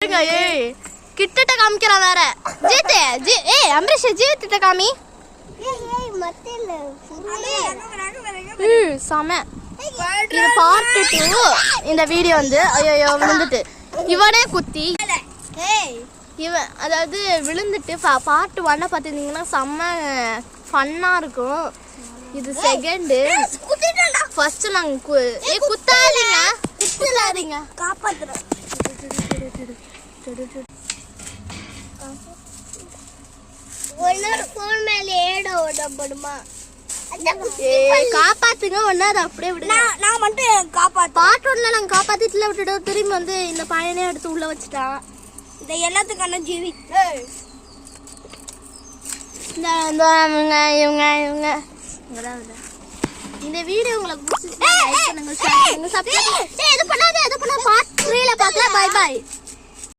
பாருங்க. ஏய் கிட்டட்ட காமிக்கிறா வேற. ஜீத் ஏய் அம்ரேஷ் ஜீத்திட்ட காமி. ஏய் மத்தல சம. இது பார்ட் 2. இந்த வீடியோ வந்து ஐயோ விழுந்துட்டு இவனே குத்தி இவன் அதாவது விழுந்துட்டு பார்ட் 1 பார்த்துருந்தீங்கன்னா செம்ம ஃபன்னாக இருக்கும். இது செகண்டு. ஃபர்ஸ்ட் நாங்கள் குத்தாதீங்க காப்பாத்துறேன். ஃபோன் மேல ஏட ஓடப்படுமா? காப்பாத்துங்க. ஒன்னா அதை அப்படியே விடுங்க. நான் மட்டும் காப்பாத்து. பார்ட் 1ல நாங்கள் காப்பாத்திட்டுல விட்டுட்டோம். திரும்பி வந்து இந்த பையனே எடுத்து உள்ள வச்சுட்டான். இந்த எல்லாத்துக்கான ஜீவி இவங்க இந்த வீடியோ உங்களுக்கு பிடிச்சிருந்தா லைக் பண்ணுங்க, ஷேர் பண்ணுங்க, சப்ஸ்கிரைப். இது பண்ணாத பார்ட் 3ல பார்க்கலாம். Bye by.